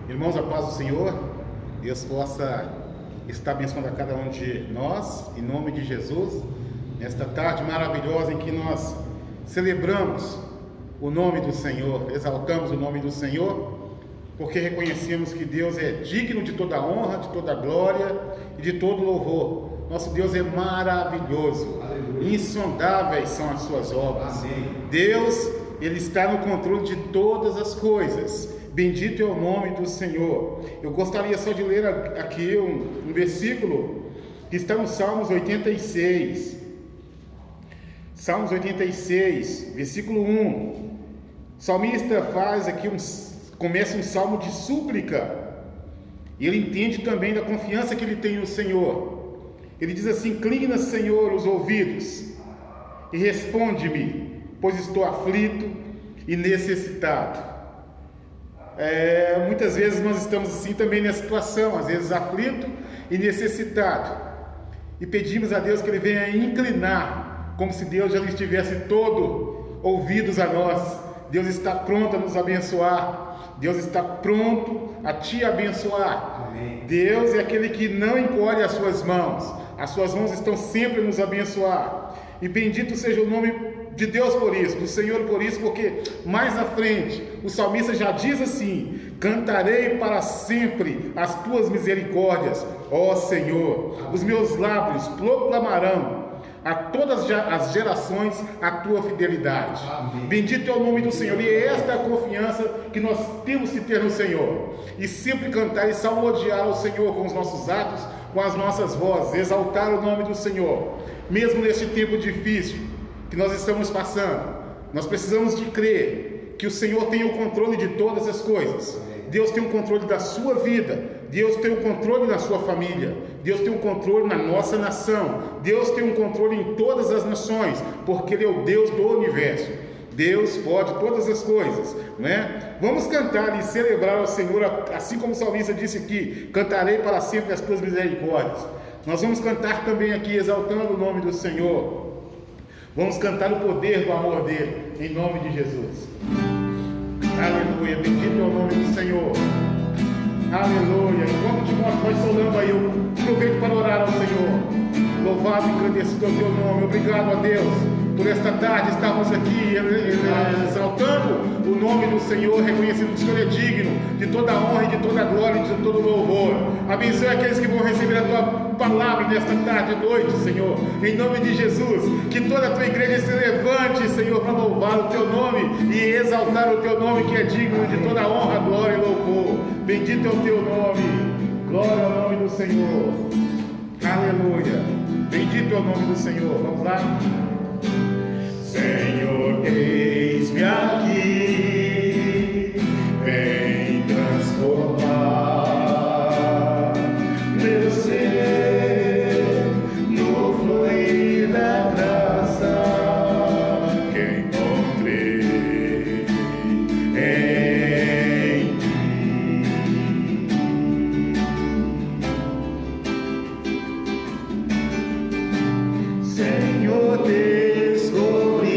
Irmãos, a paz do Senhor, Deus possa estar abençoando a cada um de nós, em nome de Jesus, nesta tarde maravilhosa em que nós celebramos o nome do Senhor, exaltamos o nome do Senhor, porque reconhecemos que Deus é digno de toda honra, de toda glória e de todo louvor. Nosso Deus é maravilhoso, aleluia. Insondáveis são as suas obras. Amém. Deus, Ele está no controle de todas as coisas. Bendito é o nome do Senhor. Eu gostaria só de ler aqui um versículo que está no Salmos 86. Salmos 86, versículo 1. O salmista faz aqui começa um salmo de súplica. E ele entende também da confiança que ele tem no Senhor. Ele diz assim: inclina, Senhor, os ouvidos e responde-me, pois estou aflito e necessitado. Muitas vezes nós estamos assim também nessa situação, às vezes aflito e necessitado, e pedimos a Deus que Ele venha inclinar, como se Deus já estivesse todo ouvidos a nós. Deus está pronto a nos abençoar, Deus está pronto a te abençoar. Amém. Deus é aquele que não encolhe as suas mãos estão sempre a nos abençoar, e bendito seja o nome de Deus por isso, do Senhor por isso, porque mais à frente o salmista já diz assim: cantarei para sempre as tuas misericórdias, ó Senhor, os meus lábios proclamarão a todas as gerações a tua fidelidade. Amém. Bendito é o nome do Senhor, e esta é a confiança que nós temos que ter no Senhor, e sempre cantar e salmodiar ao Senhor com os nossos atos, com as nossas vozes, exaltar o nome do Senhor, mesmo neste tempo difícil que nós estamos passando. Nós precisamos de crer que o Senhor tem o controle de todas as coisas. Deus tem o controle da sua vida, Deus tem o controle na sua família, Deus tem o controle na nossa nação, Deus tem o controle em todas as nações, porque Ele é o Deus do universo. Deus pode todas as coisas, né? Vamos cantar e celebrar ao Senhor, assim como o salmista disse aqui: cantarei para sempre as tuas misericórdias. Nós vamos cantar também aqui exaltando o nome do Senhor. Vamos cantar o poder do amor dele, em nome de Jesus. Aleluia, bendito é o nome do Senhor. Aleluia. Enquanto Timóteo vai solando aí, eu aproveito para orar ao Senhor. Louvado e agradecido é o teu nome. Obrigado a Deus por esta tarde estarmos aqui exaltando o nome do Senhor, reconhecendo que o Senhor é digno de toda a honra e de toda a glória e de todo o louvor. Abençoe aqueles que vão receber a tua palavra nesta tarde e noite, Senhor, em nome de Jesus. Que toda a tua igreja se levante, Senhor, para louvar o teu nome e exaltar o teu nome, que é digno de toda a honra, glória e louvor. Bendito é o teu nome, glória ao nome do Senhor. Aleluia, bendito é o nome do Senhor. Vamos lá. Senhor, eis-me aqui, vem transformar meu ser no fluir da graça que encontrei em ti. Senhor, descobri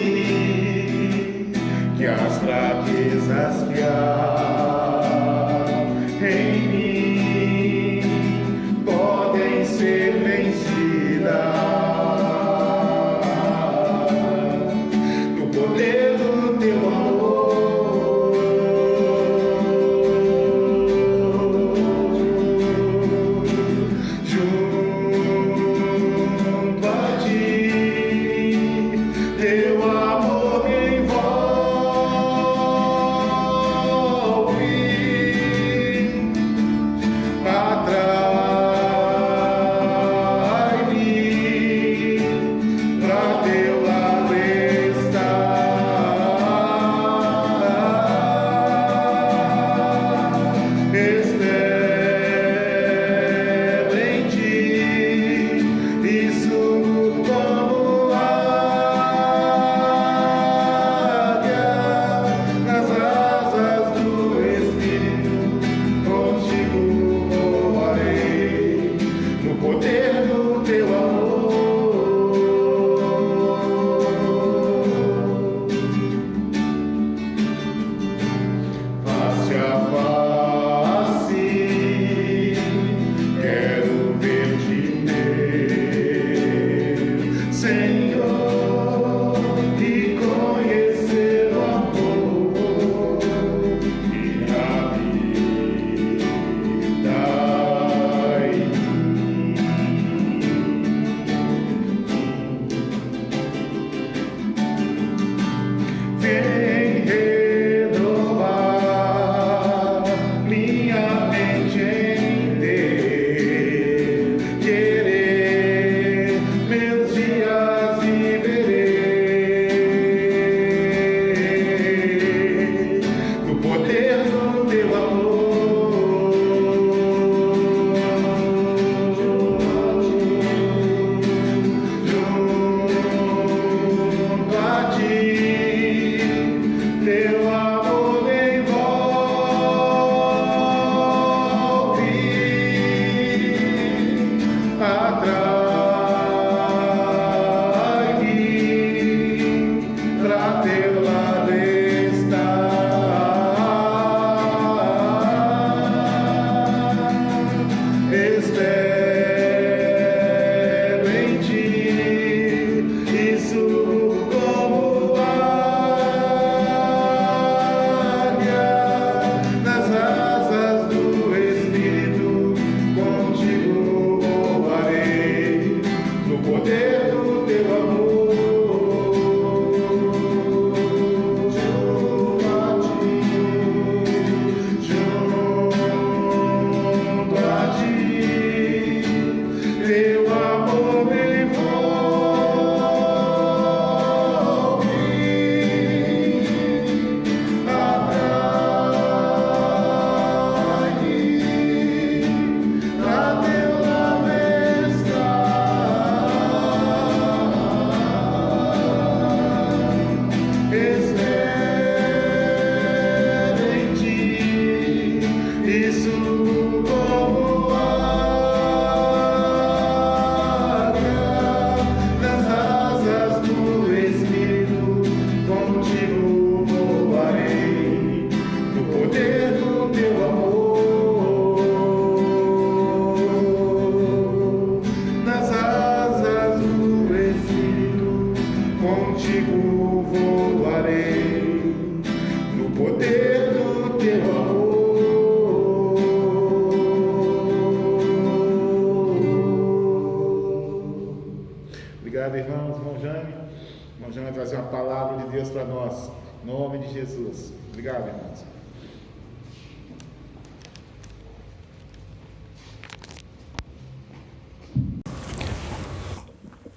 para nós. Em nome de Jesus. Obrigado, irmãos.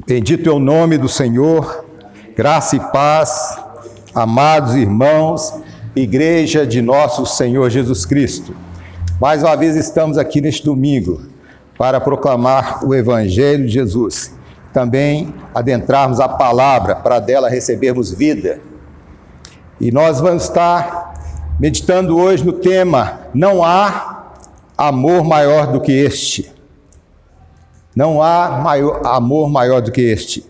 Bendito é o nome do Senhor, graça e paz, amados irmãos, igreja de nosso Senhor Jesus Cristo. Mais uma vez estamos aqui neste domingo para proclamar o Evangelho de Jesus. Também adentrarmos a palavra para dela recebermos vida. E nós vamos estar meditando hoje no tema: não há amor maior do que este. Não há amor maior do que este.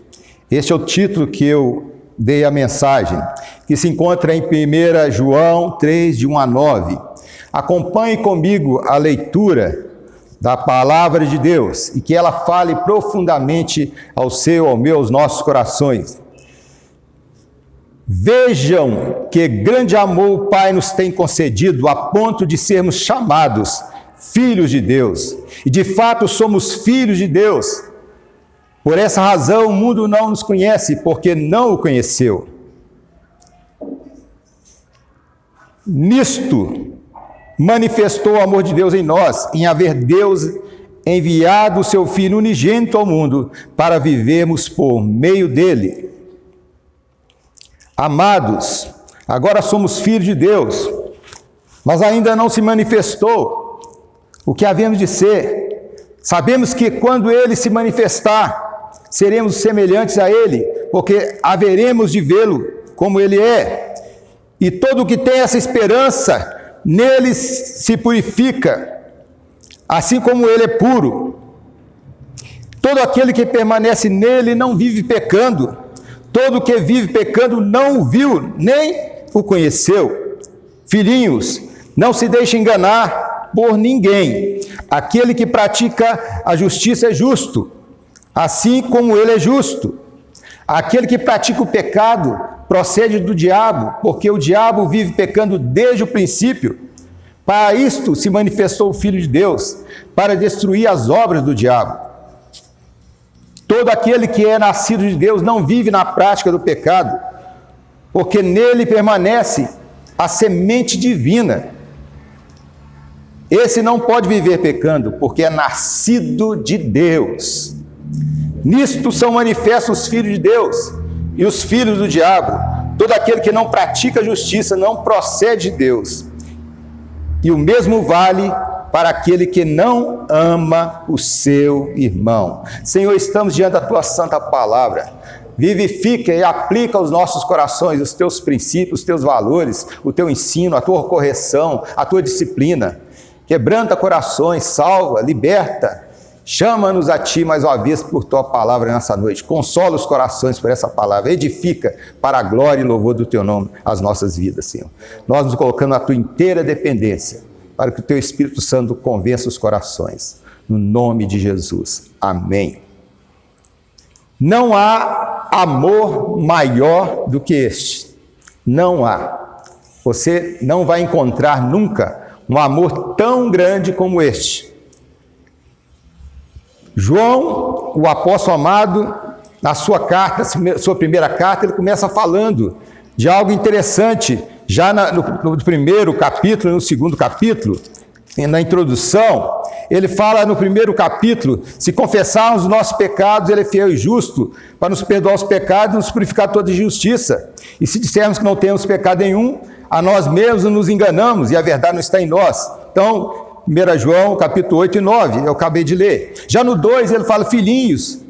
Este é o título que eu dei à mensagem, que se encontra em 1 João 3, de 1 a 9. Acompanhe comigo a leitura da palavra de Deus e que ela fale profundamente ao seu, ao meu, aos nossos corações. Vejam que grande amor o Pai nos tem concedido a ponto de sermos chamados filhos de Deus. E de fato somos filhos de Deus. Por essa razão o mundo não nos conhece, porque não o conheceu. Nisto manifestou o amor de Deus em nós, em haver Deus enviado o seu Filho unigênito ao mundo, para vivermos por meio dele. Amados, agora somos filhos de Deus, mas ainda não se manifestou o que havemos de ser. Sabemos que quando ele se manifestar, seremos semelhantes a ele, porque haveremos de vê-lo como ele é. E todo o que tem essa esperança, nele se purifica, assim como ele é puro. Todo aquele que permanece nele não vive pecando. Todo o que vive pecando não o viu, nem o conheceu. Filhinhos, não se deixe enganar por ninguém. Aquele que pratica a justiça é justo, assim como ele é justo. Aquele que pratica o pecado procede do diabo, porque o diabo vive pecando desde o princípio. Para isto se manifestou o Filho de Deus, para destruir as obras do diabo. Todo aquele que é nascido de Deus não vive na prática do pecado, porque nele permanece a semente divina. Esse não pode viver pecando, porque é nascido de Deus. Nisto são manifestos os filhos de Deus e os filhos do diabo. Todo aquele que não pratica justiça não procede de Deus. E o mesmo vale para aquele que não ama o seu irmão. Senhor, estamos diante da Tua santa palavra. Vivifica e aplica aos nossos corações os Teus princípios, os Teus valores, o Teu ensino, a Tua correção, a Tua disciplina. Quebranta corações, salva, liberta, chama-nos a Ti mais uma vez por Tua palavra nessa noite, consola os corações por essa palavra, edifica para a glória e louvor do Teu nome as nossas vidas, Senhor. Nós nos colocamos na Tua inteira dependência, para que o Teu Espírito Santo convença os corações, no nome de Jesus. Amém. Não há amor maior do que este, não há. Você não vai encontrar nunca um amor tão grande como este. João, o apóstolo amado, na sua carta, sua primeira carta, ele começa falando de algo interessante, já no primeiro capítulo, no segundo capítulo, na introdução, ele fala no primeiro capítulo: se confessarmos os nossos pecados, ele é fiel e justo para nos perdoar os pecados e nos purificar toda injustiça. E se dissermos que não temos pecado nenhum, a nós mesmos nos enganamos e a verdade não está em nós. Então, 1 João, capítulo 8 e 9, eu acabei de ler. Já no 2 ele fala: filhinhos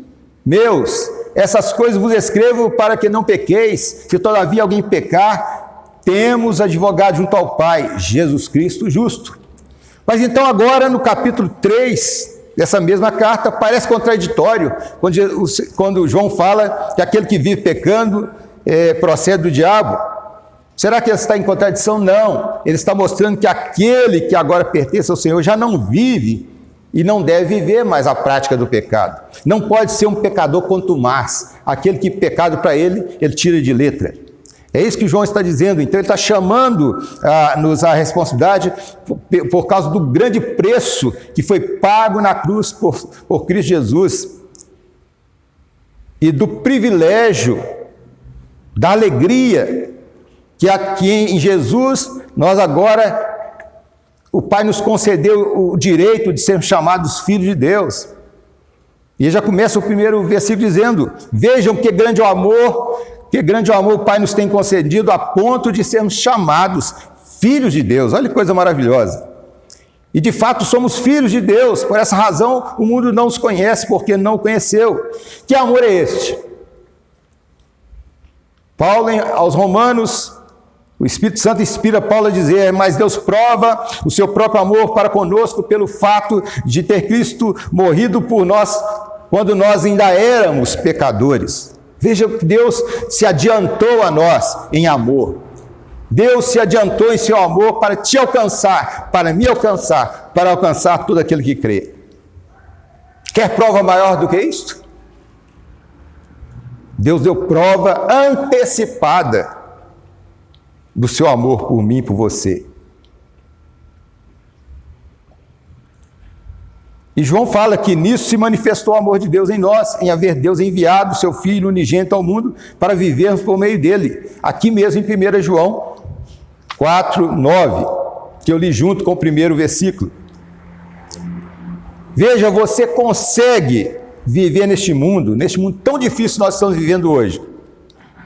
meus, essas coisas vos escrevo para que não pequeis. Se todavia alguém pecar, temos advogado junto ao Pai, Jesus Cristo justo. Mas então agora no capítulo 3 dessa mesma carta parece contraditório, quando João fala que aquele que vive pecando procede do diabo. Será que ele está em contradição? Não. Ele está mostrando que aquele que agora pertence ao Senhor já não vive e não deve viver mais a prática do pecado. Não pode ser um pecador contumaz. Aquele que pecado para ele tira de letra. É isso que João está dizendo. Então ele está chamando-nos a responsabilidade por causa do grande preço que foi pago na cruz por Cristo Jesus e do privilégio, da alegria que aqui em Jesus, nós agora, o Pai nos concedeu o direito de sermos chamados filhos de Deus. E já começa o primeiro versículo dizendo: vejam que grande o amor o Pai nos tem concedido a ponto de sermos chamados filhos de Deus. Olha que coisa maravilhosa. E de fato somos filhos de Deus, por essa razão o mundo não os conhece, porque não o conheceu. Que amor é este? Paulo, aos Romanos, o Espírito Santo inspira Paulo a dizer: mas Deus prova o seu próprio amor para conosco pelo fato de ter Cristo morrido por nós quando nós ainda éramos pecadores. Veja que Deus se adiantou a nós em amor. Deus se adiantou em seu amor para te alcançar, para me alcançar, para alcançar todo aquele que crê. Quer prova maior do que isto? Deus deu prova antecipada do seu amor por mim e por você. E João fala que nisso se manifestou o amor de Deus em nós, em haver Deus enviado o seu Filho unigênito ao mundo para vivermos por meio dele. Aqui mesmo em 1 João 4, 9, que eu li junto com o primeiro versículo. Veja, você consegue viver neste mundo tão difícil que nós estamos vivendo hoje.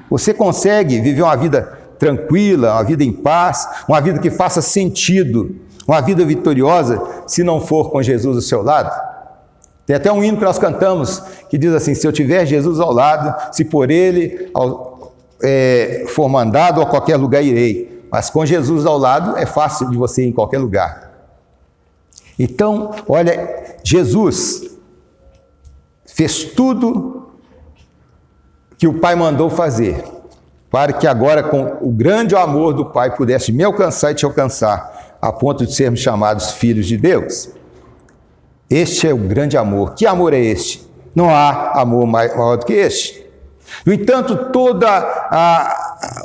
Você consegue viver uma vida tranquila, uma vida em paz, uma vida que faça sentido, uma vida vitoriosa, se não for com Jesus ao seu lado? Tem até um hino que nós cantamos que diz assim: se eu tiver Jesus ao lado, se por ele for mandado, a qualquer lugar irei. Mas com Jesus ao lado é fácil de você ir em qualquer lugar. Então, olha, Jesus fez tudo que o Pai mandou fazer, para que agora, com o grande amor do Pai, pudesse me alcançar e te alcançar, a ponto de sermos chamados filhos de Deus. Este é o grande amor. Que amor é este? Não há amor maior do que este. No entanto, todo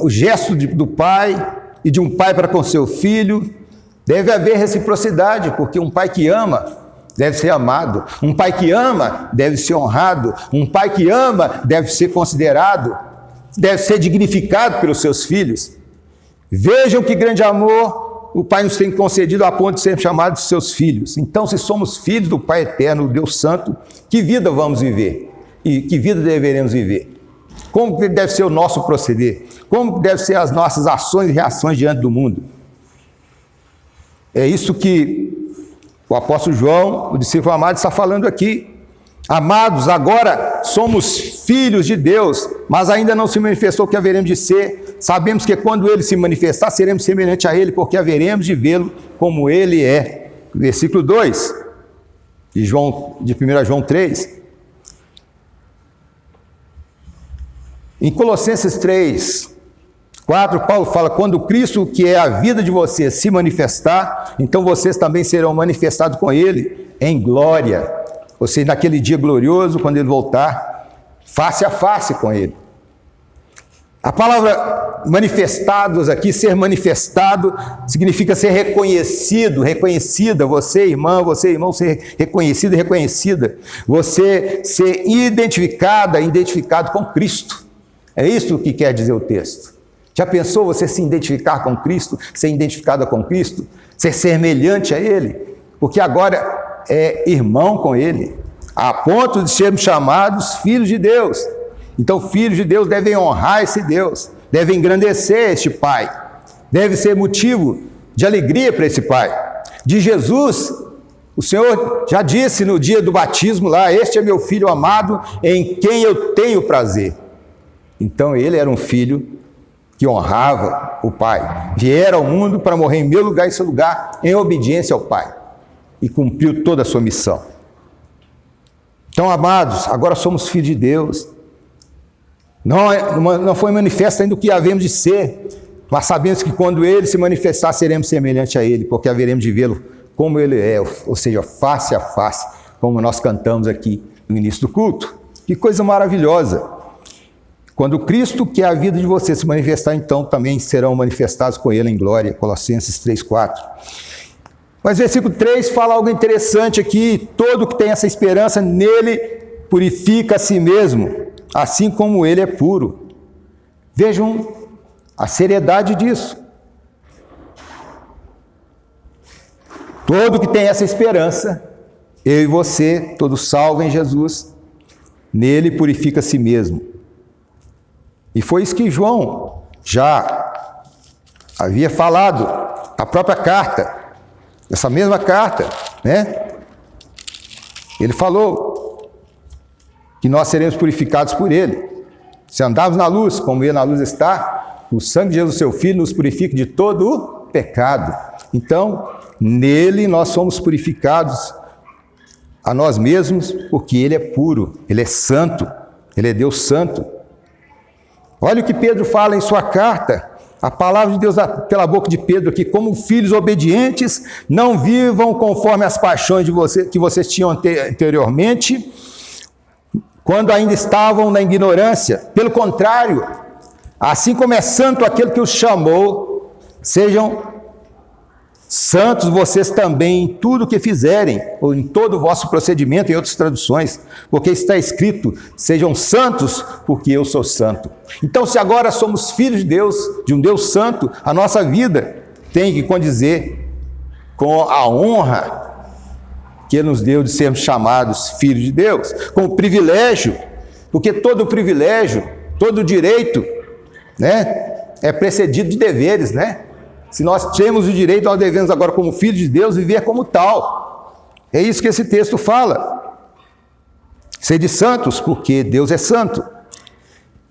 o gesto do Pai e de um pai para com seu filho, deve haver reciprocidade, porque um pai que ama deve ser amado, um pai que ama deve ser honrado, um pai que ama deve ser considerado, deve ser dignificado pelos seus filhos. Vejam que grande amor o Pai nos tem concedido a ponto de sermos chamados seus filhos. Então, se somos filhos do Pai eterno, Deus Santo, que vida vamos viver? E que vida deveremos viver? Como deve ser o nosso proceder? Como devem ser as nossas ações e reações diante do mundo? É isso que o apóstolo João, o discípulo amado, está falando aqui. Amados, agora somos filhos de Deus, mas ainda não se manifestou o que haveremos de ser. Sabemos que quando ele se manifestar, seremos semelhantes a ele, porque haveremos de vê-lo como ele é. Versículo 2 de 1 João 3. Em Colossenses 3, 4, Paulo fala: quando Cristo, que é a vida de vocês, se manifestar, então vocês também serão manifestados com ele em glória. Ou seja, naquele dia glorioso, quando ele voltar, face a face com ele. A palavra manifestados aqui, ser manifestado, significa ser reconhecido, reconhecida. Você, irmão, ser reconhecido e reconhecida. Você ser identificado com Cristo. É isso que quer dizer o texto. Já pensou você se identificar com Cristo, ser identificada com Cristo, ser semelhante a Ele? Porque agora é irmão com Ele, a ponto de sermos chamados filhos de Deus. Então, filhos de Deus devem honrar esse Deus, devem engrandecer este Pai, deve ser motivo de alegria para esse Pai. De Jesus, o Senhor já disse no dia do batismo lá: este é meu filho amado, em quem eu tenho prazer. Então, ele era um filho que honrava o Pai, viera ao mundo para morrer em meu lugar e seu lugar, em obediência ao Pai, e cumpriu toda a sua missão. Então, amados, agora somos filhos de Deus. Não foi manifesto ainda o que havemos de ser, mas sabemos que quando ele se manifestar, seremos semelhantes a ele, porque haveremos de vê-lo como ele é, ou seja, face a face, como nós cantamos aqui no início do culto. Que coisa maravilhosa! Quando Cristo, que é a vida de vocês, se manifestar, então também serão manifestados com ele em glória. Colossenses 3, 4. Mas versículo 3 fala algo interessante aqui: todo que tem essa esperança nele purifica a si mesmo, assim como ele é puro. Vejam a seriedade disso. Todo que tem essa esperança, eu e você, todos salvos em Jesus, nele purifica a si mesmo. E foi isso que João já havia falado, a própria carta, essa mesma carta, né? Ele falou que nós seremos purificados por ele. Se andarmos na luz, como ele na luz está, o sangue de Jesus, seu Filho, nos purifica de todo o pecado. Então, nele nós somos purificados a nós mesmos, porque ele é puro, ele é santo, ele é Deus santo. Olha o que Pedro fala em sua carta, a palavra de Deus pela boca de Pedro aqui: como filhos obedientes, não vivam conforme as paixões que vocês tinham anteriormente, quando ainda estavam na ignorância. Pelo contrário, assim como é santo aquele que os chamou, sejam santos vocês também em tudo o que fizerem, ou em todo o vosso procedimento, em outras traduções, porque está escrito: sejam santos, porque eu sou santo. Então, se agora somos filhos de Deus, de um Deus santo, a nossa vida tem que condizer com a honra que Ele nos deu de sermos chamados filhos de Deus, com o privilégio, porque todo privilégio, todo direito, né, é precedido de deveres, né? Se nós temos o direito, nós devemos agora, como filhos de Deus, viver como tal. É isso que esse texto fala. Sede santos, porque Deus é santo.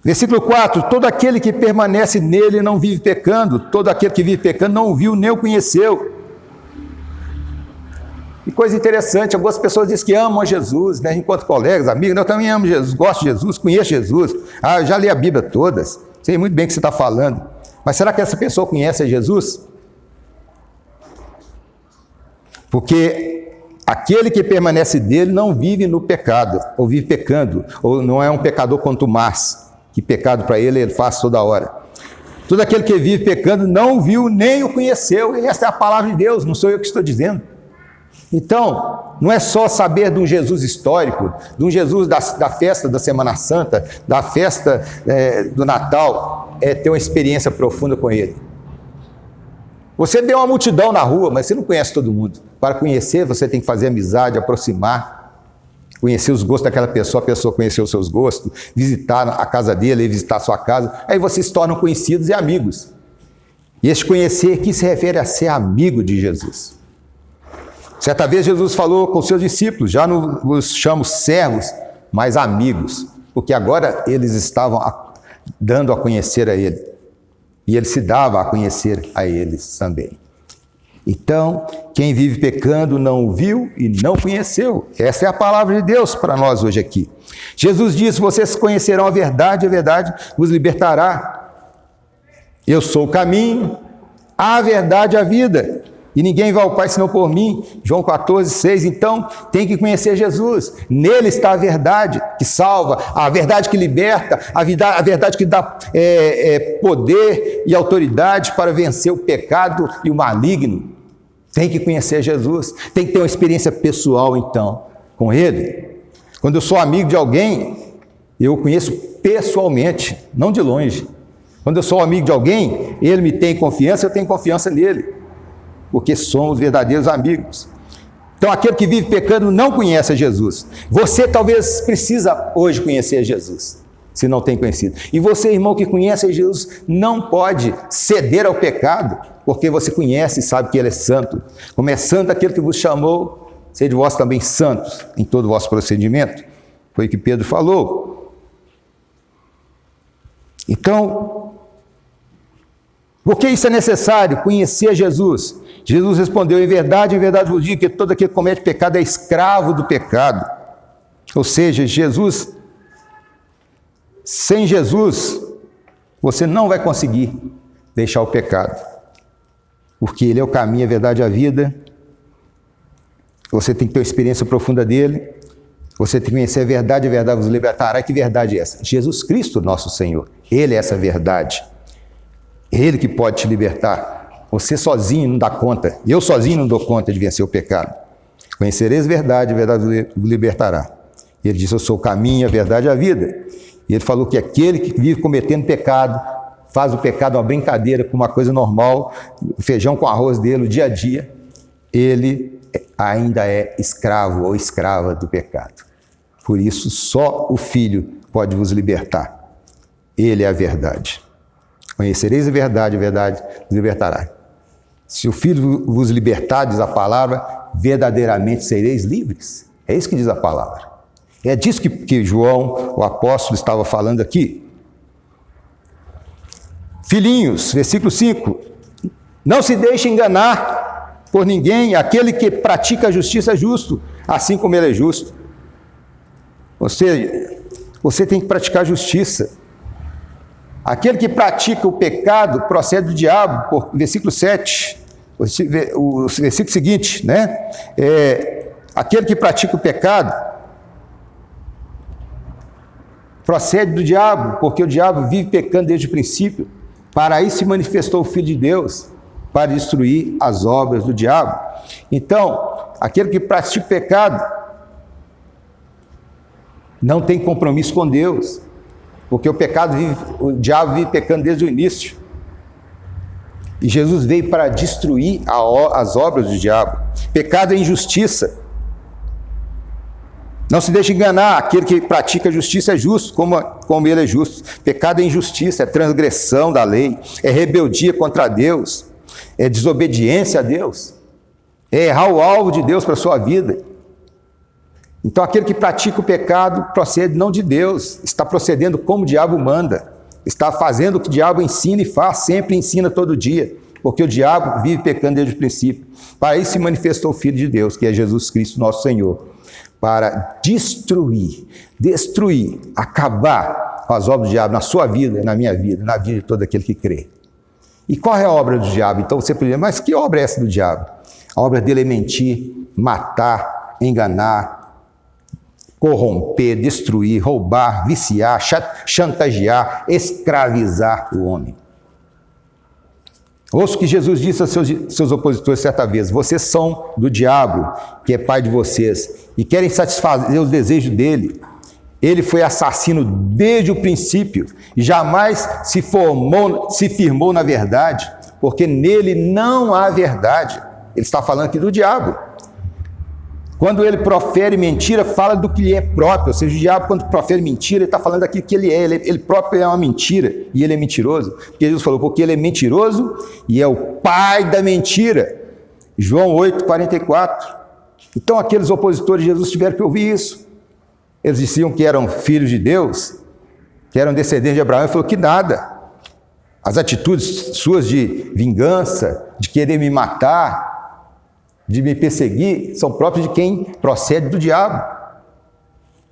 Versículo 4: todo aquele que permanece nele não vive pecando, todo aquele que vive pecando não o viu nem o conheceu. E coisa interessante, algumas pessoas dizem que amam a Jesus, né? Enquanto colegas, amigos: eu também amo Jesus, gosto de Jesus, conheço Jesus, eu já li a Bíblia todas, sei muito bem o que você está falando. Mas será que essa pessoa conhece a Jesus? Porque aquele que permanece dele não vive no pecado, ou vive pecando, ou não é um pecador contumaz, que pecado para ele faz toda hora. Todo aquele que vive pecando não o viu nem o conheceu, e essa é a palavra de Deus, não sou eu que estou dizendo. Então, não é só saber de um Jesus histórico, de um Jesus da festa da Semana Santa, da festa do Natal, é ter uma experiência profunda com Ele. Você vê uma multidão na rua, mas você não conhece todo mundo. Para conhecer, você tem que fazer amizade, aproximar, conhecer os gostos daquela pessoa, a pessoa conhecer os seus gostos, visitar a casa dele, visitar a sua casa, aí vocês se tornam conhecidos e amigos. E esse conhecer aqui se refere a ser amigo de Jesus. Certa vez Jesus falou com os seus discípulos: já não os chamo servos, mas amigos, porque agora eles estavam dando a conhecer a Ele, e Ele se dava a conhecer a eles também. Então, quem vive pecando não o viu e não conheceu. Essa é a palavra de Deus para nós hoje aqui. Jesus disse: vocês conhecerão a verdade vos libertará. Eu sou o caminho, a verdade e a vida. E ninguém vai ao Pai senão por mim. João 14:6. Então, tem que conhecer Jesus. Nele está a verdade que salva, a verdade que liberta, a verdade que dá poder e autoridade para vencer o pecado e o maligno. Tem que conhecer Jesus. Tem que ter uma experiência pessoal, então, com Ele. Quando eu sou amigo de alguém, eu o conheço pessoalmente, não de longe. Quando eu sou amigo de alguém, ele me tem confiança, eu tenho confiança nele, porque somos verdadeiros amigos. Então, aquele que vive pecando não conhece a Jesus. Você talvez precisa hoje conhecer a Jesus, se não tem conhecido. E você, irmão, que conhece a Jesus, não pode ceder ao pecado, porque você conhece e sabe que Ele é santo. Como é santo aquele que vos chamou, sede vós também santos em todo o vosso procedimento. Foi o que Pedro falou. Então, por que isso é necessário? Conhecer Jesus. Jesus respondeu: em verdade vos digo que todo aquele que comete pecado é escravo do pecado. Ou seja, sem Jesus, você não vai conseguir deixar o pecado, porque Ele é o caminho, a verdade e a vida. Você tem que ter uma experiência profunda dele, você tem que conhecer a verdade vos libertará. Que verdade é essa? Jesus Cristo, nosso Senhor. Ele é essa verdade. Ele que pode te libertar. Você sozinho não dá conta. Eu sozinho não dou conta de vencer o pecado. Conhecereis a verdade vos libertará. Ele disse: eu sou o caminho, a verdade e a vida. E ele falou que aquele que vive cometendo pecado faz o pecado uma brincadeira, com uma coisa normal, o feijão com arroz dele, o dia a dia, ele ainda é escravo ou escrava do pecado. Por isso, só o Filho pode vos libertar. Ele é a verdade. Conhecereis a verdade vos libertará. Se o Filho vos libertar, diz a palavra, verdadeiramente sereis livres. É isso que diz a palavra. É disso que João, o apóstolo, estava falando aqui. Filhinhos, versículo 5. Não se deixe enganar por ninguém. Aquele que pratica a justiça é justo, assim como ele é justo. Você tem que praticar a justiça. Aquele que pratica o pecado procede do diabo, por versículo 7, o versículo seguinte, né? Aquele que pratica o pecado procede do diabo, porque o diabo vive pecando desde o princípio. Para isso se manifestou o Filho de Deus, para destruir as obras do diabo. Então, aquele que pratica o pecado não tem compromisso com Deus, porque o diabo vive pecando desde o início. E Jesus veio para destruir as obras do diabo. Pecado é injustiça. Não se deixe enganar, aquele que pratica a justiça é justo, como ele é justo. Pecado é injustiça, é transgressão da lei, é rebeldia contra Deus, é desobediência a Deus, é errar o alvo de Deus para a sua vida. Então aquele que pratica o pecado procede não de Deus, está procedendo como o diabo manda, está fazendo o que o diabo ensina e faz, sempre ensina todo dia, porque o diabo vive pecando desde o princípio. Para isso se manifestou o Filho de Deus, que é Jesus Cristo, nosso Senhor, para destruir, acabar com as obras do diabo na sua vida, na minha vida, na vida de todo aquele que crê. E qual é a obra do diabo? Então você pergunta, mas que obra é essa do diabo? A obra dele é mentir, matar, enganar, corromper, destruir, roubar, viciar, chantagear, escravizar o homem. Ouça o que Jesus disse aos seus opositores certa vez: vocês são do diabo, que é pai de vocês, e querem satisfazer os desejos dele. Ele foi assassino desde o princípio, e jamais se firmou na verdade, porque nele não há verdade. Ele está falando aqui do diabo. Quando ele profere mentira, fala do que lhe é próprio. Ou seja, o diabo, quando profere mentira, ele está falando daquilo que ele é. Ele próprio é uma mentira e ele é mentiroso. Porque Jesus falou, porque ele é mentiroso e é o pai da mentira. João 8,44. Então, aqueles opositores de Jesus tiveram que ouvir isso. Eles diziam que eram filhos de Deus, que eram descendentes de Abraão. Ele falou que nada. As atitudes suas de vingança, de querer me matar, de me perseguir, são próprios de quem procede do diabo.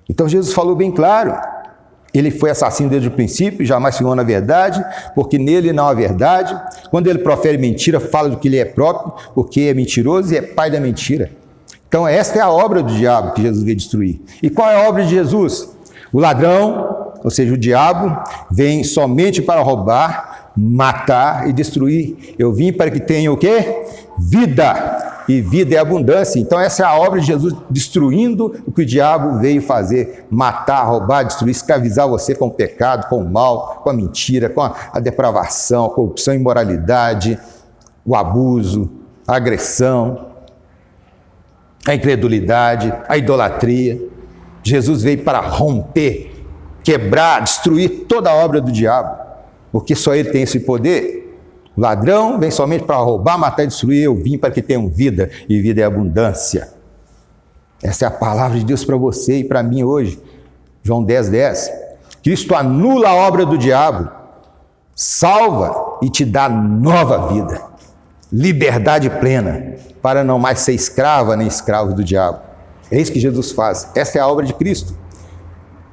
Então Jesus falou bem claro, ele foi assassino desde o princípio, jamais firmou na verdade, porque nele não há verdade. Quando ele profere mentira, fala do que lhe é próprio, porque é mentiroso e é pai da mentira. Então esta é a obra do diabo que Jesus veio destruir. E qual é a obra de Jesus? O ladrão, ou seja, o diabo, vem somente para roubar, matar e destruir. Eu vim para que tenha o quê? Vida. E vida é abundância. Então essa é a obra de Jesus, destruindo o que o diabo veio fazer: matar, roubar, destruir, escravizar você com o pecado, com o mal, com a mentira, com a depravação, a corrupção, a imoralidade, o abuso, a agressão, a incredulidade, a idolatria. Jesus veio para romper, quebrar, destruir toda a obra do diabo, porque só ele tem esse poder. O ladrão vem somente para roubar, matar e destruir. Eu vim para que tenham vida, e vida é abundância. Essa é a palavra de Deus para você e para mim hoje. João 10:10. Cristo anula a obra do diabo, salva e te dá nova vida, liberdade plena, para não mais ser escrava nem escravo do diabo. É isso que Jesus faz. Essa é a obra de Cristo.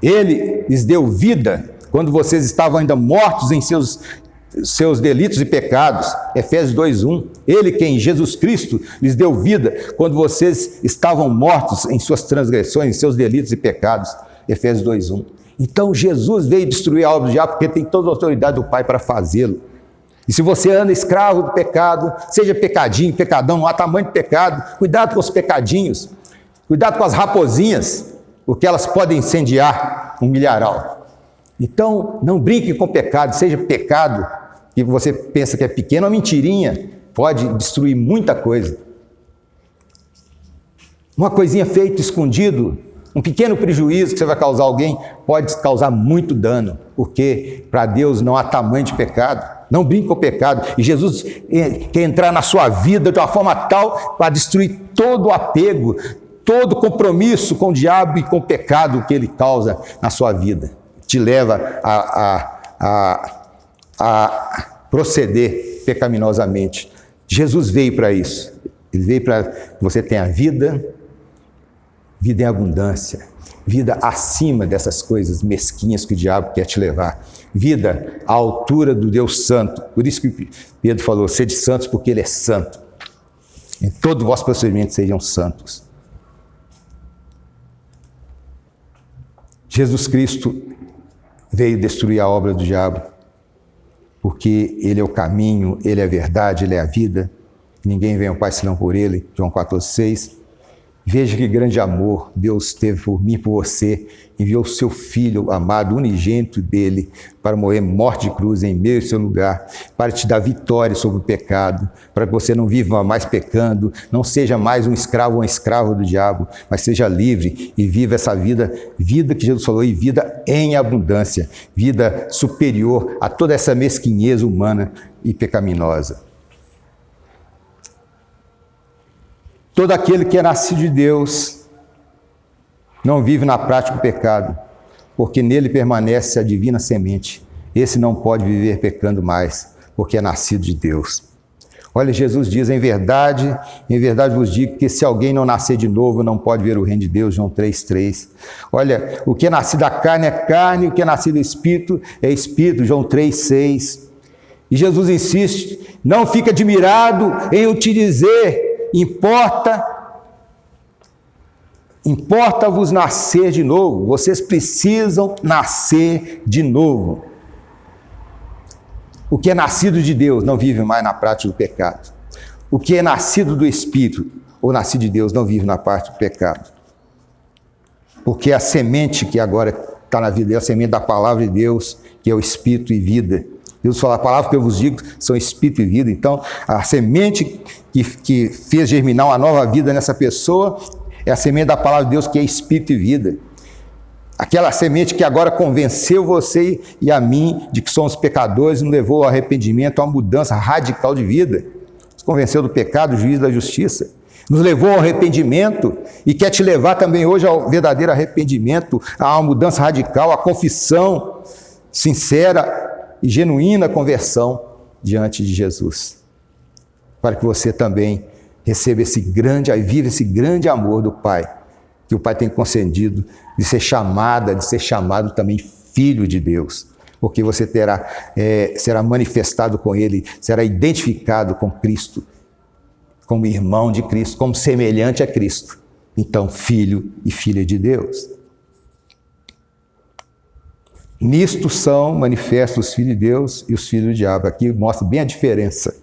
Ele lhes deu vida quando vocês estavam ainda mortos em seus delitos e pecados, Efésios 2:1. Ele, quem? Jesus Cristo, lhes deu vida quando vocês estavam mortos em suas transgressões, em seus delitos e pecados, Efésios 2:1. Então Jesus veio destruir a obra do diabo, porque tem toda a autoridade do Pai para fazê-lo. E se você anda escravo do pecado, seja pecadinho, pecadão, não há tamanho de pecado, cuidado com os pecadinhos, cuidado com as raposinhas, porque elas podem incendiar um milharal. Então, não brinque com pecado, seja pecado que você pensa que é pequeno, uma mentirinha pode destruir muita coisa. Uma coisinha feita escondido, um pequeno prejuízo que você vai causar a alguém, pode causar muito dano, porque para Deus não há tamanho de pecado. Não brinque com o pecado. E Jesus quer entrar na sua vida de uma forma tal para destruir todo o apego, todo compromisso com o diabo e com o pecado que ele causa na sua vida. Te leva a proceder pecaminosamente. Jesus veio para isso. Ele veio para que você tenha vida em abundância, vida acima dessas coisas mesquinhas que o diabo quer te levar, vida à altura do Deus Santo. Por isso que Pedro falou, sede santos porque Ele é santo. Em todo o vosso procedimento sejam santos. Jesus Cristo veio destruir a obra do diabo, porque Ele é o caminho, Ele é a verdade, Ele é a vida. Ninguém vem ao Pai senão por Ele. João 14,6. Veja que grande amor Deus teve por mim e por você. Enviou o seu Filho amado, unigênito dele, para morrer morte de cruz em meio ao seu lugar, para te dar vitória sobre o pecado, para que você não viva mais pecando, não seja mais um escravo ou uma escrava do diabo, mas seja livre e viva essa vida que Jesus falou, e vida em abundância, vida superior a toda essa mesquinhez humana e pecaminosa. Todo aquele que é nascido de Deus não vive na prática do pecado, porque nele permanece a divina semente. Esse não pode viver pecando mais, porque é nascido de Deus. Olha, Jesus diz, em verdade vos digo que se alguém não nascer de novo, não pode ver o reino de Deus, João 3,3. Olha, o que é nascido da carne é carne, o que é nascido do Espírito é Espírito, João 3,6. E Jesus insiste, não fique admirado em eu te dizer, importa-vos nascer de novo. Vocês precisam nascer de novo. O que é nascido de Deus não vive mais na prática do pecado. O que é nascido do Espírito ou nascido de Deus não vive na prática do pecado. Porque a semente que agora está na vida é a semente da palavra de Deus, que é o Espírito e vida. Deus fala, a palavra que eu vos digo são Espírito e vida. Então, a semente que fez germinar uma nova vida nessa pessoa é a semente da palavra de Deus, que é Espírito e vida. Aquela semente que agora convenceu você e a mim de que somos pecadores e nos levou ao arrependimento, a uma mudança radical de vida. Nos convenceu do pecado, do juízo e da justiça. Nos levou ao arrependimento e quer te levar também hoje ao verdadeiro arrependimento, a uma mudança radical, a confissão sincera e genuína conversão diante de Jesus, para que você também receba viva esse grande amor do Pai, que o Pai tem concedido, de ser chamado também filho de Deus, porque você será manifestado com Ele, será identificado com Cristo, como irmão de Cristo, como semelhante a Cristo. Então, filho e filha de Deus. Nisto são manifestos os filhos de Deus e os filhos do diabo. Aqui mostra bem a diferença.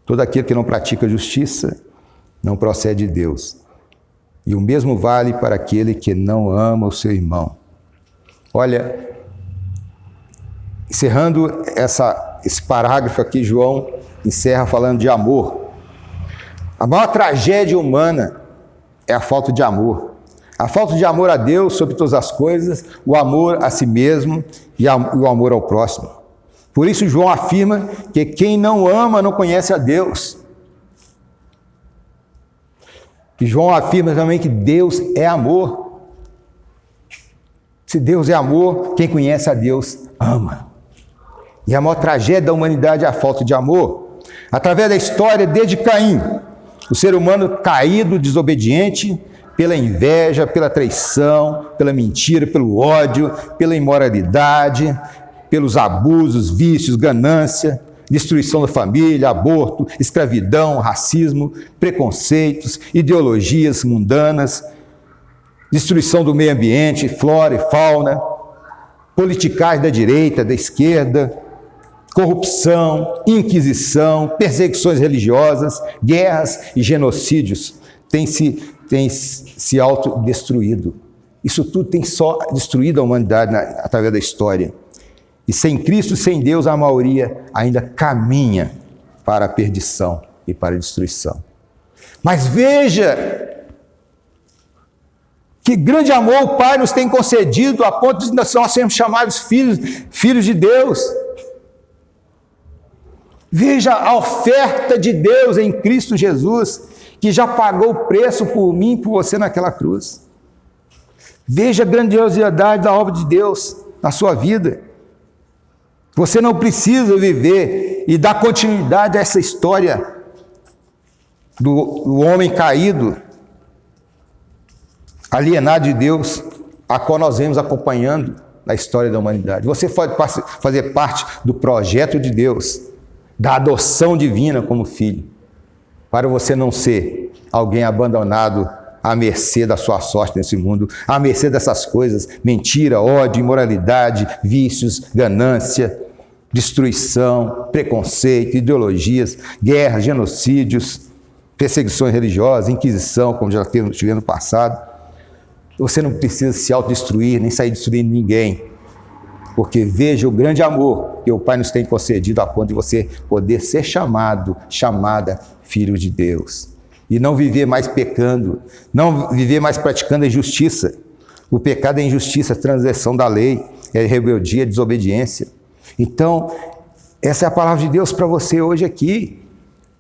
Todo aquele que não pratica justiça não procede de Deus. E o mesmo vale para aquele que não ama o seu irmão. Olha, encerrando esse parágrafo aqui, João encerra falando de amor. A maior tragédia humana é a falta de amor. A falta de amor a Deus sobre todas as coisas, o amor a si mesmo e o amor ao próximo. Por isso João afirma que quem não ama não conhece a Deus. E João afirma também que Deus é amor. Se Deus é amor, quem conhece a Deus ama. E a maior tragédia da humanidade é a falta de amor. Através da história, desde Caim, o ser humano caído, desobediente, pela inveja, pela traição, pela mentira, pelo ódio, pela imoralidade, pelos abusos, vícios, ganância, destruição da família, aborto, escravidão, racismo, preconceitos, ideologias mundanas, destruição do meio ambiente, flora e fauna, politicagem da direita, da esquerda, corrupção, inquisição, perseguições religiosas, guerras e genocídios têm se autodestruído. Isso tudo tem só destruído a humanidade através da história. E sem Cristo, sem Deus, a maioria ainda caminha para a perdição e para a destruição. Mas veja que grande amor o Pai nos tem concedido a ponto de nós sermos chamados filhos de Deus. Veja a oferta de Deus em Cristo Jesus, que já pagou o preço por mim e por você naquela cruz. Veja a grandiosidade da obra de Deus na sua vida. Você não precisa viver e dar continuidade a essa história do homem caído, alienado de Deus, a qual nós vemos acompanhando na história da humanidade. Você pode fazer parte do projeto de Deus, da adoção divina como filho, para você não ser alguém abandonado à mercê da sua sorte nesse mundo, à mercê dessas coisas, mentira, ódio, imoralidade, vícios, ganância, destruição, preconceito, ideologias, guerras, genocídios, perseguições religiosas, inquisição, como já tivemos no passado. Você não precisa se autodestruir, nem sair destruindo ninguém, porque veja o grande amor que o Pai nos tem concedido a ponto de você poder ser chamada filho de Deus. E não viver mais pecando, não viver mais praticando a injustiça. O pecado é injustiça, é transgressão da lei, é rebeldia, é desobediência. Então, essa é a palavra de Deus para você hoje aqui.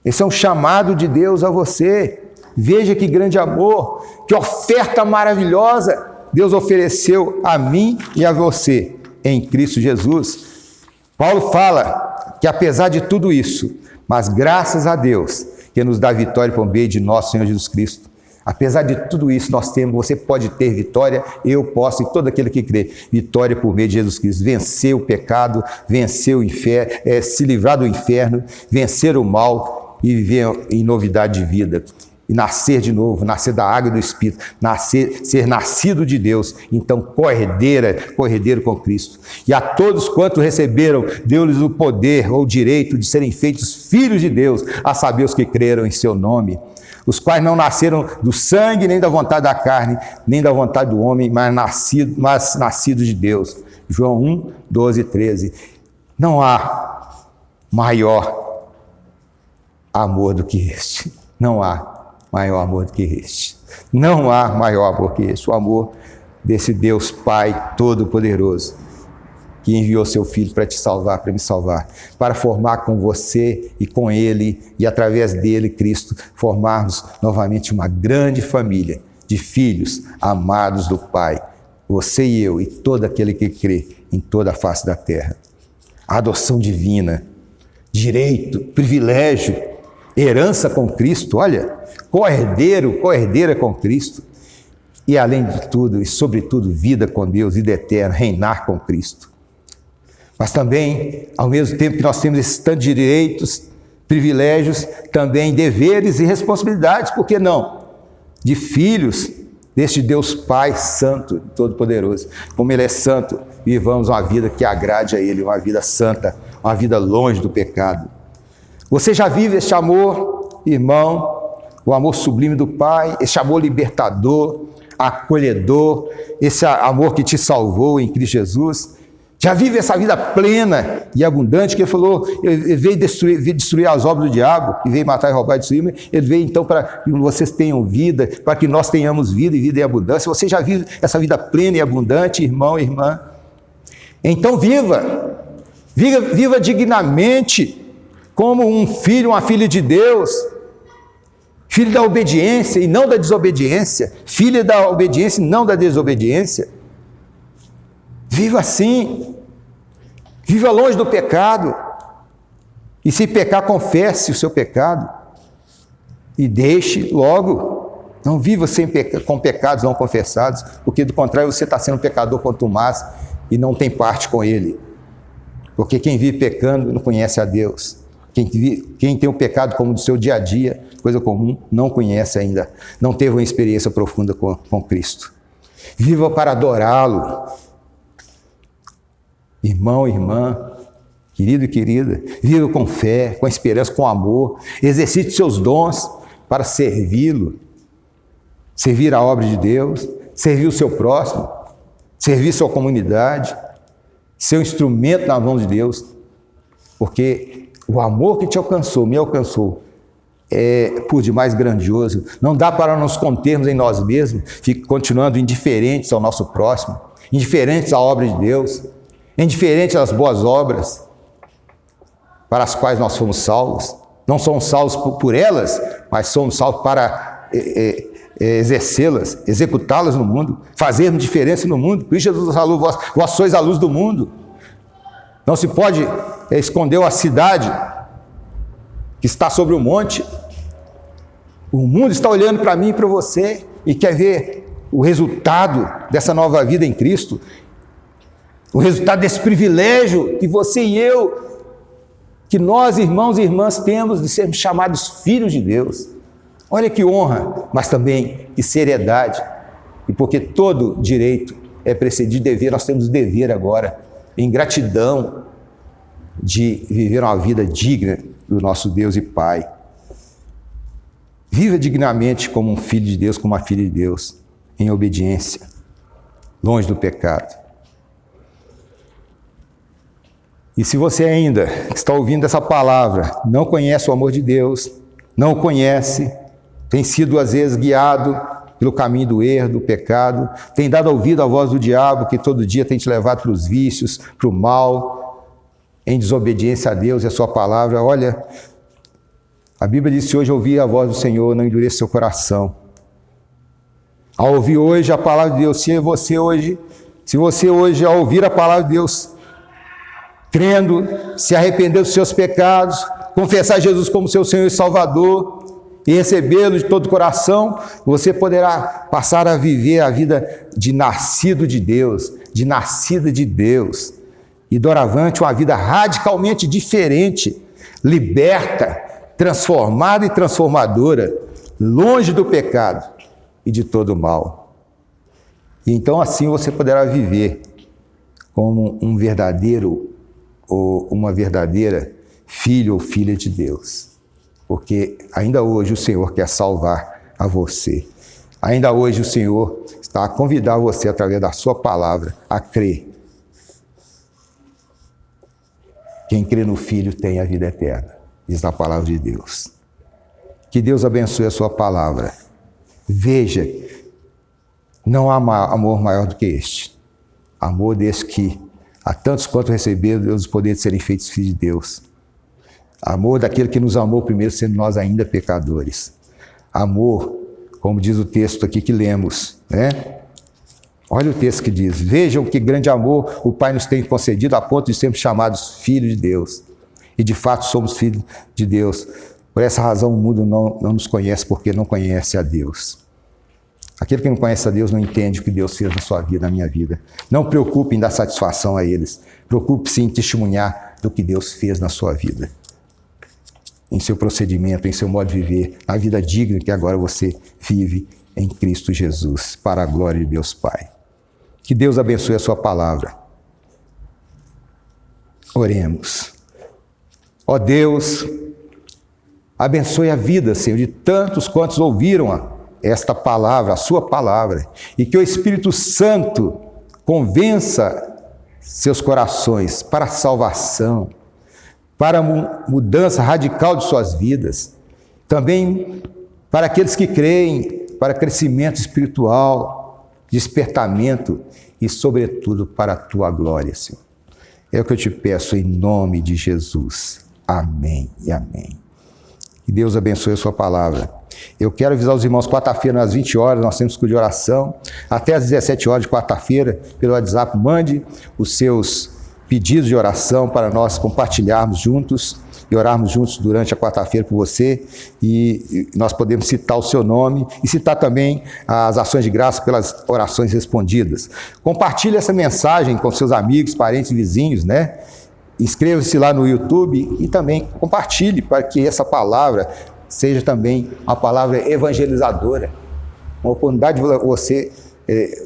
Esse é um chamado de Deus a você. Veja que grande amor, que oferta maravilhosa Deus ofereceu a mim e a você em Cristo Jesus. Paulo fala que apesar de tudo isso, mas graças a Deus que nos dá vitória por meio de nosso Senhor Jesus Cristo. Apesar de tudo isso, você pode ter vitória, eu posso, e todo aquele que crê, vitória por meio de Jesus Cristo. Vencer o pecado, vencer o inferno, se livrar do inferno, vencer o mal e viver em novidade de vida. E nascer de novo, nascer da água e do Espírito, ser nascido de Deus, então corredeiro com Cristo. E a todos quantos receberam, deu-lhes o poder ou o direito de serem feitos filhos de Deus, a saber os que creram em seu nome, os quais não nasceram do sangue, nem da vontade da carne, nem da vontade do homem, mas nascidos de Deus. João 1, 12 e 13. Não há maior amor do que este. Não há maior amor do que este. Não há maior amor que este. O amor desse Deus Pai Todo-Poderoso, que enviou seu Filho para te salvar, para me salvar, para formar com você e com Ele, e através dele, Cristo, formarmos novamente uma grande família de filhos amados do Pai, você e eu, e todo aquele que crê em toda a face da terra. A adoção divina, direito, privilégio, herança com Cristo, olha, co-herdeira com Cristo, e além de tudo, e sobretudo, vida com Deus, vida eterna, reinar com Cristo. Mas também, ao mesmo tempo que nós temos esses tantos direitos, privilégios, também deveres e responsabilidades, por que não? De filhos deste Deus Pai Santo, Todo-Poderoso. Como Ele é santo, vivamos uma vida que agrade a Ele, uma vida santa, uma vida longe do pecado. Você já vive este amor, irmão, o amor sublime do Pai, esse amor libertador, acolhedor, esse amor que te salvou em Cristo Jesus? Já vive essa vida plena e abundante que Ele falou, Ele veio destruir as obras do diabo, que veio matar e roubar e destruir, Ele veio então para que vocês tenham vida, para que nós tenhamos vida e vida em abundância. Você já vive essa vida plena e abundante, irmão e irmã? Então viva dignamente, como um filho, uma filha de Deus, filho da obediência e não da desobediência, filha da obediência e não da desobediência. Viva assim, viva longe do pecado, e se pecar, confesse o seu pecado, e deixe logo, não viva com pecados não confessados, porque do contrário você está sendo um pecador contumaz e não tem parte com Ele, porque quem vive pecando não conhece a Deus, quem tem o pecado como do seu dia a dia, coisa comum, não conhece ainda, não teve uma experiência profunda com Cristo. Viva para adorá-lo. Irmão, irmã, querido e querida, viva com fé, com esperança, com amor, exercite seus dons para servi-lo, servir a obra de Deus, servir o seu próximo, servir sua comunidade, ser um instrumento nas mãos de Deus, porque o amor que te alcançou, me alcançou, é por demais grandioso. Não dá para nos contermos em nós mesmos, continuando indiferentes ao nosso próximo, indiferentes à obra de Deus, indiferentes às boas obras para as quais nós fomos salvos. Não somos salvos por elas, mas somos salvos para exercê-las, executá-las no mundo, fazermos diferença no mundo. Por isso Jesus falou, vós sois a luz do mundo. Não se pode esconder uma cidade que está sobre o monte. O mundo está olhando para mim e para você e quer ver o resultado dessa nova vida em Cristo, o resultado desse privilégio que você e eu, que nós, irmãos e irmãs, temos de sermos chamados filhos de Deus. Olha que honra, mas também que seriedade. E porque todo direito é precedido de dever, nós temos o dever agora, em gratidão, de viver uma vida digna do nosso Deus e Pai. Viva dignamente como um filho de Deus, como uma filha de Deus, em obediência, longe do pecado. E se você ainda está ouvindo essa palavra, não conhece o amor de Deus, não o conhece, tem sido às vezes guiado pelo caminho do erro, do pecado, tem dado ouvido à voz do diabo que todo dia tem te levado para os vícios, para o mal, em desobediência a Deus e a sua palavra. Olha, a Bíblia diz: se hoje ouvir a voz do Senhor, não endureça seu coração. Ao ouvir hoje a palavra de Deus, se você hoje ao ouvir a palavra de Deus, crendo, se arrepender dos seus pecados, confessar Jesus como seu Senhor e Salvador e recebê-lo de todo o coração, você poderá passar a viver a vida de nascido de Deus, de nascida de Deus, e doravante uma vida radicalmente diferente, liberta, transformada e transformadora, longe do pecado e de todo o mal. E então assim você poderá viver como um verdadeiro ou uma verdadeira filho ou filha de Deus. Porque ainda hoje o Senhor quer salvar a você. Ainda hoje o Senhor está a convidar você, através da sua palavra, a crer. Quem crê no Filho tem a vida eterna, diz a palavra de Deus. Que Deus abençoe a sua palavra. Veja, não há amor maior do que este. Amor desse que a tantos quanto receberam Deus o poder de serem feitos filhos de Deus. Amor daquele que nos amou primeiro, sendo nós ainda pecadores. Amor, como diz o texto aqui que lemos, né? Olha o texto que diz: vejam que grande amor o Pai nos tem concedido a ponto de sermos chamados filhos de Deus. E de fato somos filhos de Deus. Por essa razão o mundo não nos conhece, porque não conhece a Deus. Aquele que não conhece a Deus não entende o que Deus fez na sua vida, na minha vida. Não preocupe em dar satisfação a eles. Preocupe-se em testemunhar do que Deus fez na sua vida. Em seu procedimento, em seu modo de viver, a vida digna que agora você vive em Cristo Jesus, para a glória de Deus Pai. Que Deus abençoe a sua palavra. Oremos. Ó Deus, abençoe a vida, Senhor, de tantos quantos ouviram esta palavra, a sua palavra, e que o Espírito Santo convença seus corações para a salvação, para a mudança radical de suas vidas, também para aqueles que creem, para crescimento espiritual, despertamento e, sobretudo, para a tua glória, Senhor. É o que eu te peço em nome de Jesus. Amém e amém. Que Deus abençoe a sua palavra. Eu quero avisar os irmãos, quarta-feira, às 20 horas, nós temos culto de oração. Até às 17 horas de quarta-feira, pelo WhatsApp, mande os seus pedidos de oração para nós compartilharmos juntos e orarmos juntos durante a quarta-feira por você, e nós podemos citar o seu nome e citar também as ações de graça pelas orações respondidas. Compartilhe essa mensagem com seus amigos, parentes, vizinhos, né? Inscreva-se lá no YouTube e também compartilhe para que essa palavra seja também uma palavra evangelizadora. Uma oportunidade de você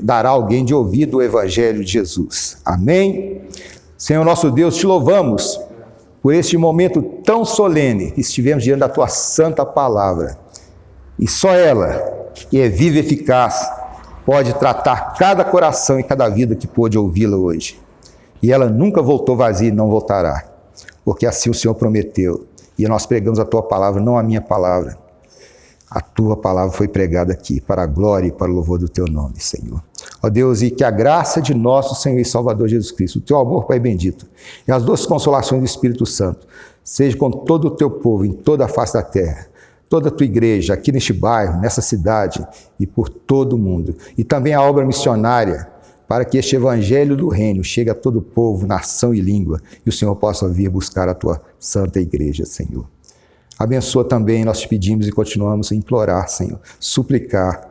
dará a alguém de ouvir do Evangelho de Jesus. Amém? Senhor nosso Deus, te louvamos por este momento tão solene que estivemos diante da tua santa palavra. E só ela, que é viva e eficaz, pode tratar cada coração e cada vida que pôde ouvi-la hoje. E ela nunca voltou vazia e não voltará, porque assim o Senhor prometeu. E nós pregamos a tua palavra, não a minha palavra. A tua palavra foi pregada aqui, para a glória e para o louvor do teu nome, Senhor. Ó Deus, e que a graça de nosso Senhor e Salvador Jesus Cristo, o teu amor, Pai bendito, e as doces consolações do Espírito Santo, seja com todo o teu povo, em toda a face da terra, toda a tua igreja, aqui neste bairro, nessa cidade e por todo o mundo. E também a obra missionária, para que este evangelho do reino chegue a todo o povo, nação e língua, e o Senhor possa vir buscar a tua santa igreja, Senhor. Abençoa também, nós te pedimos e continuamos a implorar, Senhor, suplicar.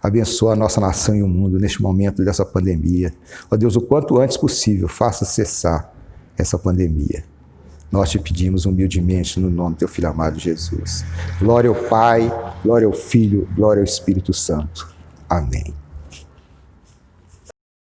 Abençoa a nossa nação e o mundo neste momento dessa pandemia. Ó Deus, o quanto antes possível, faça cessar essa pandemia. Nós te pedimos humildemente no nome do teu Filho amado Jesus. Glória ao Pai, glória ao Filho, glória ao Espírito Santo. Amém.